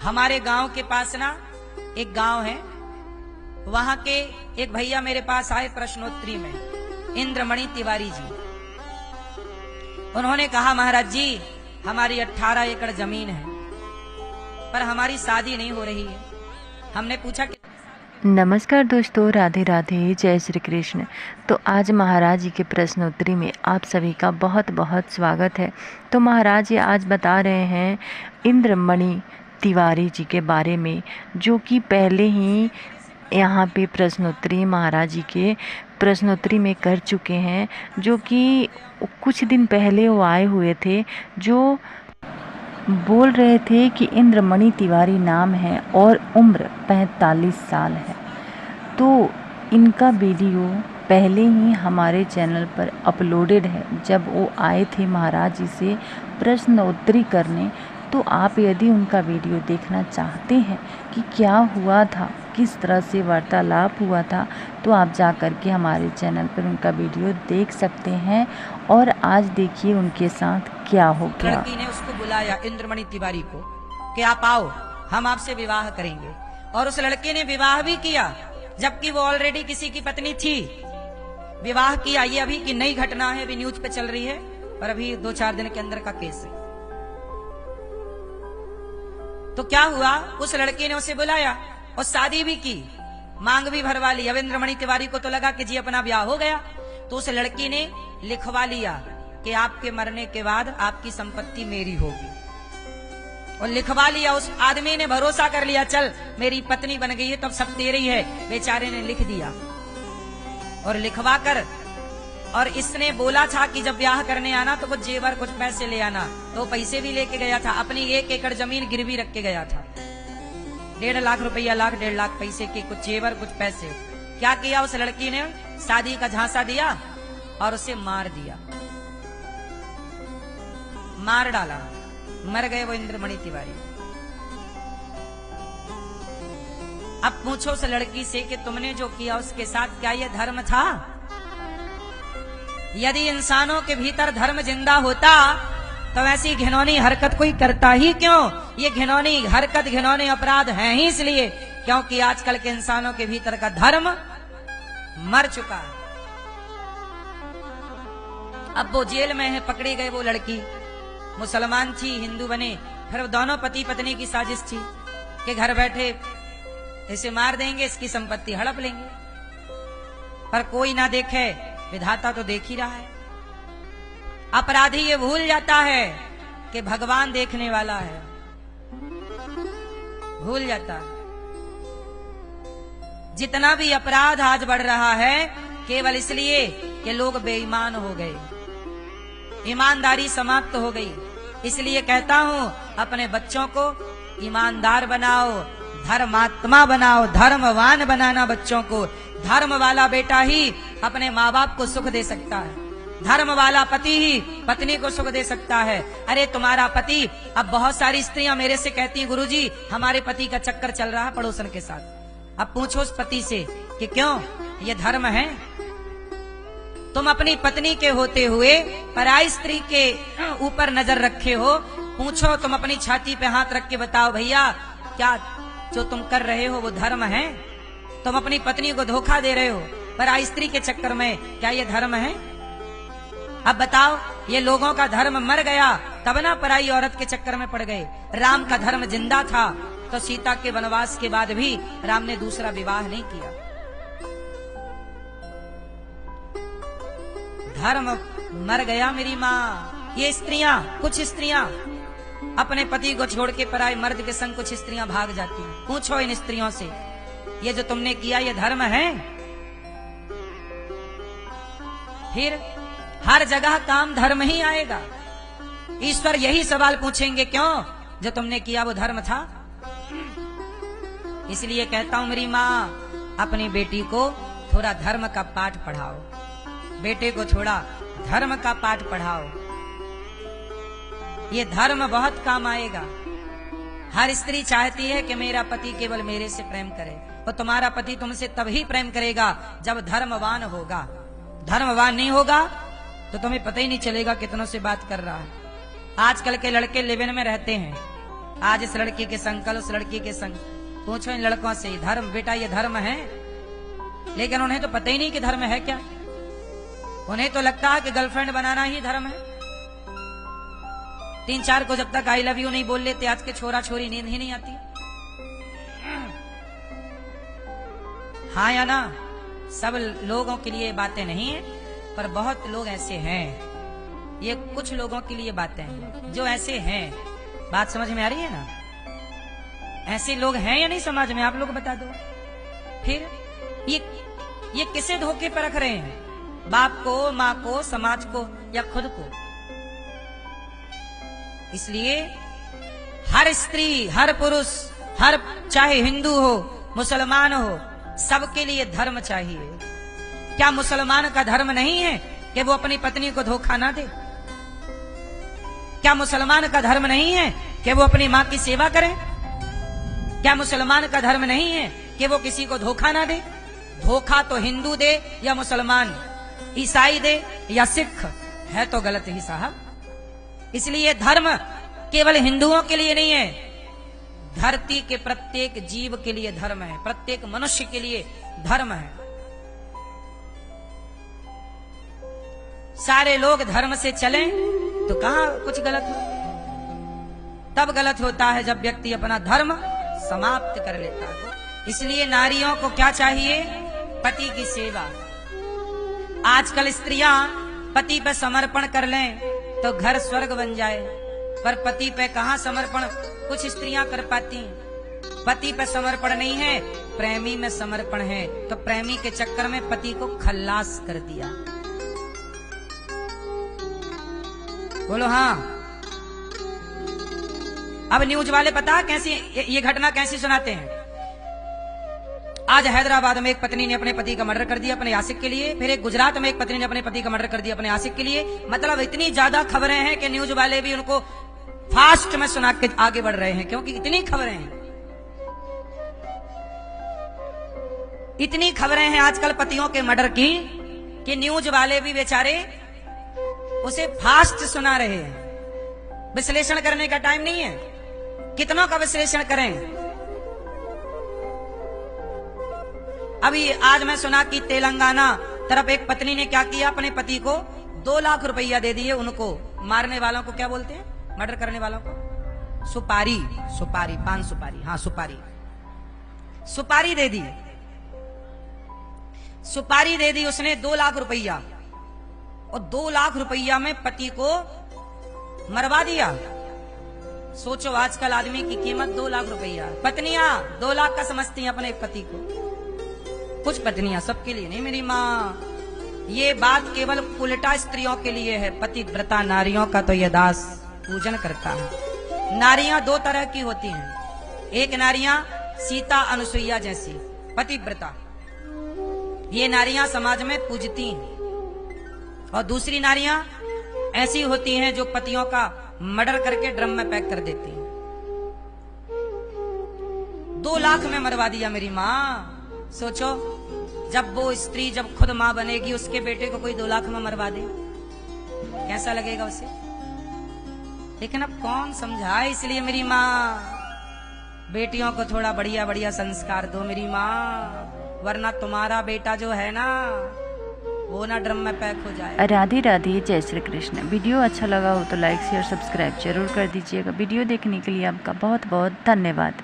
हमारे गांव के पास ना एक गांव है, वहां के एक भैया मेरे पास आए प्रश्नोत्तरी में, इंद्रमणि तिवारी जी। उन्होंने कहा महाराज जी हमारी 18 एकड़ जमीन है पर हमारी शादी नहीं हो रही है। हमने पूछा कि नमस्कार दोस्तों, राधे राधे, जय श्री कृष्ण। तो आज महाराज जी के प्रश्नोत्तरी में आप सभी का बहुत बहुत स्वागत है। तो महाराज जी आज बता रहे हैं इंद्रमणि तिवारी जी के बारे में, जो कि पहले ही यहाँ पे प्रश्नोत्तरी महाराज जी के प्रश्नोत्तरी में कर चुके हैं, जो कि कुछ दिन पहले वो आए हुए थे, जो बोल रहे थे कि इंद्रमणि तिवारी नाम है और उम्र 45 साल है। तो इनका वीडियो पहले ही हमारे चैनल पर अपलोडेड है। जब वो आए थे महाराज जी से प्रश्नोत्तरी करने, तो आप यदि उनका वीडियो देखना चाहते हैं कि क्या हुआ था, किस तरह से वार्तालाप हुआ था, तो आप जा कर के हमारे चैनल पर उनका वीडियो देख सकते हैं। और आज देखिए उनके साथ क्या हो गया। लड़की ने उसको बुलाया इंद्रमणि तिवारी को कि आप आओ, हम आपसे विवाह करेंगे। और उस लड़के ने विवाह भी किया, जबकि वो ऑलरेडी किसी की पत्नी थी। विवाह किया, ये अभी की नई घटना है, अभी न्यूज पे चल रही है और अभी 2-4 दिन के अंदर का केस है। तो क्या हुआ, उस लड़के ने उसे बुलाया और शादी भी की, मांग भी भरवा ली। अब इंद्रमणि तिवारी को तो लगा कि जी अपना ब्याह हो गया, तो उस लड़की ने लिखवा लिया कि आपके मरने के बाद आपकी संपत्ति मेरी होगी। और लिखवा लिया, उस आदमी ने भरोसा कर लिया, चल मेरी पत्नी बन गई है तो अब सब तेरी है। बेचारे ने लिख दिया और लिखवा कर, और इसने बोला था कि जब ब्याह करने आना तो कुछ जेवर कुछ पैसे ले आना, तो पैसे भी लेके गया था। अपनी 1 एकड़ जमीन गिरवी रख के गया था, 1.5 लाख रुपया, 1.5 लाख पैसे के, कुछ जेवर कुछ पैसे। क्या किया उस लड़की ने, शादी का झांसा दिया और उसे मार दिया, मार डाला, मर गए वो इंद्रमणि तिवारी। अब पूछो उस लड़की से कि तुमने जो किया उसके साथ क्या ये धर्म था? यदि इंसानों के भीतर धर्म जिंदा होता तो ऐसी घिनौनी हरकत कोई करता ही क्यों? ये घिनौनी हरकत, घिनौने अपराध हैं ही इसलिए क्योंकि आजकल के इंसानों के भीतर का धर्म मर चुका है। अब वो जेल में है, पकड़ी गई वो लड़की, मुसलमान थी, हिंदू बने। फिर दोनों पति पत्नी की साजिश थी कि घर बैठे इसे मार देंगे, इसकी संपत्ति हड़प लेंगे। पर कोई ना देखे, विधाता तो देख ही रहा है। अपराधी ये भूल जाता है कि भगवान देखने वाला है, भूल जाता है। जितना भी अपराध आज बढ़ रहा है केवल इसलिए कि लोग बेईमान हो गए, ईमानदारी समाप्त हो गई। इसलिए कहता हूं अपने बच्चों को ईमानदार बनाओ, धर्मात्मा बनाओ, धर्मवान बनाना बच्चों को। धर्म वाला बेटा ही अपने माँ बाप को सुख दे सकता है, धर्म वाला पति ही पत्नी को सुख दे सकता है। अरे तुम्हारा पति, अब बहुत सारी स्त्रियां मेरे से कहती हैं गुरुजी हमारे पति का चक्कर चल रहा है पड़ोसन के साथ। अब पूछो उस पति से कि क्यों, ये धर्म है? तुम अपनी पत्नी के होते हुए पराई स्त्री के ऊपर नजर रखे हो। पूछो, तुम अपनी छाती पे हाथ रख के बताओ भैया, क्या जो तुम कर रहे हो वो धर्म है? तुम अपनी पत्नी को धोखा दे रहे हो पराई स्त्री के चक्कर में, क्या ये धर्म है? अब बताओ, ये लोगों का धर्म मर गया तब ना पराई औरत के चक्कर में पड़ गए। राम का धर्म जिंदा था तो सीता के वनवास के बाद भी राम ने दूसरा विवाह नहीं किया। धर्म मर गया मेरी माँ। ये स्त्रियां, कुछ स्त्रियां अपने पति को छोड़ के पराई मर्द के संग कुछ स्त्रियां भाग जाती हैं। पूछो इन स्त्रियों से, ये जो तुमने किया ये धर्म है? फिर हर जगह काम धर्म ही आएगा। ईश्वर यही सवाल पूछेंगे, क्यों जो तुमने किया वो धर्म था? इसलिए कहता हूं मेरी माँ, अपनी बेटी को थोड़ा धर्म का पाठ पढ़ाओ, बेटे को थोड़ा धर्म का पाठ पढ़ाओ। ये धर्म बहुत काम आएगा। हर स्त्री चाहती है कि मेरा पति केवल मेरे से प्रेम करे, और तुम्हारा पति तुमसे तभी प्रेम करेगा जब धर्मवान होगा। धर्मवान नहीं होगा तो तुम्हें पता ही नहीं चलेगा कितनों से बात कर रहा है। आजकल के लड़के लिव इन में रहते हैं, आज इस लड़की के संग, कल उस लड़की के संग। पूछो इन लड़कों से, धर्म बेटा ये धर्म है? लेकिन उन्हें तो पता ही नहीं कि धर्म है क्या। उन्हें तो लगता है कि गर्लफ्रेंड बनाना ही धर्म है। 3-4 को जब तक आई लव यू नहीं बोल लेते आज के छोरा छोरी, नींद ही नहीं आती। हाँ या ना? सब लोगों के लिए बातें नहीं है, पर बहुत लोग ऐसे हैं। ये कुछ लोगों के लिए बातें हैं जो ऐसे हैं। बात समझ में आ रही है ना? ऐसे लोग हैं या नहीं समाज में, आप लोग बता दो। फिर ये किसे धोखे पर रख रहे हैं? बाप को, माँ को, समाज को, या खुद को? इसलिए हर स्त्री, हर पुरुष, हर चाहे हिंदू हो, मुसलमान हो, सबके लिए धर्म चाहिए। क्या मुसलमान का धर्म नहीं है कि वो अपनी पत्नी को धोखा ना दे? क्या मुसलमान का धर्म नहीं है कि वो अपनी माँ की सेवा करे? क्या मुसलमान का धर्म नहीं है कि वो किसी को धोखा ना दे? धोखा तो हिंदू दे या मुसलमान, ईसाई दे या सिख, है तो गलत ही साहब। इसलिए धर्म केवल हिंदुओं के लिए नहीं है, धरती के प्रत्येक जीव के लिए धर्म है, प्रत्येक मनुष्य के लिए धर्म है। सारे लोग धर्म से चलें तो कहां कुछ गलत हो? तब गलत होता है जब व्यक्ति अपना धर्म समाप्त कर लेता है। इसलिए नारियों को क्या चाहिए? पति की सेवा। आजकल स्त्रियां पति पे समर्पण कर लें तो घर स्वर्ग बन जाए, पर पति पे कहां समर्पण कुछ स्त्रियां कर पाती हैं। पति पे समर्पण नहीं है, प्रेमी में समर्पण है। तो प्रेमी के चक्कर में पति को खल्लास कर दिया। बोलो हाँ। अब न्यूज वाले पता कैसी ये घटना कैसी सुनाते हैं। आज हैदराबाद में एक पत्नी ने अपने पति का मर्डर कर दिया अपने आशिक के लिए। फिर एक गुजरात में एक पत्नी ने अपने पति का मर्डर कर दिया अपने आशिक के लिए। मतलब इतनी ज्यादा खबरें हैं कि न्यूज वाले भी उनको फास्ट में सुना के आगे बढ़ रहे हैं, क्योंकि इतनी खबरें हैं। इतनी खबरें हैं आजकल पतियों के मर्डर की कि न्यूज वाले भी बेचारे उसे फास्ट सुना रहे हैं। विश्लेषण करने का टाइम नहीं है। कितनों का विश्लेषण करें? अभी आज मैं सुना कि तेलंगाना तरफ एक पत्नी ने क्या किया, अपने पति को 2 लाख रुपया दे दिए। उनको मारने वालों को क्या बोलते हैं, मर्डर करने वालों को? सुपारी, सुपारी, पान सुपारी, हाँ सुपारी, सुपारी दे दी। सुपारी दे दी उसने 2 लाख रुपया, और 2 लाख रुपया में पति को मरवा दिया। सोचो आजकल आदमी की कीमत 2 लाख रुपया। पत्नियां 2 लाख का समझती हैं अपने पति को। कुछ पत्नियां, सबके लिए नहीं मेरी माँ। ये बात केवल उल्टा स्त्रियों के लिए है। पतिव्रता नारियों का तो यह दास पूजन करता है। नारियां 2 तरह की होती हैं। एक नारियां सीता अनुसुईया जैसी पतिव्रता, ये नारियां समाज में पूजती हैं। और दूसरी नारियां ऐसी होती हैं जो पतियों का मर्डर करके ड्रम में पैक कर देती हैं। 2 लाख में मरवा दिया मेरी माँ। सोचो जब वो स्त्री जब खुद माँ बनेगी, उसके बेटे को कोई 2 लाख में मरवा दे, कैसा लगेगा उसे? लेकिन अब कौन समझाए। इसलिए मेरी माँ, बेटियों को थोड़ा बढ़िया बढ़िया संस्कार दो मेरी माँ, वरना तुम्हारा बेटा जो है ना वो ना ड्रम में पैक हो जाए। राधे राधे, जय श्री कृष्ण। वीडियो अच्छा लगा हो तो लाइक शेयर सब्सक्राइब जरूर कर दीजिएगा। वीडियो देखने के लिए आपका बहुत बहुत धन्यवाद।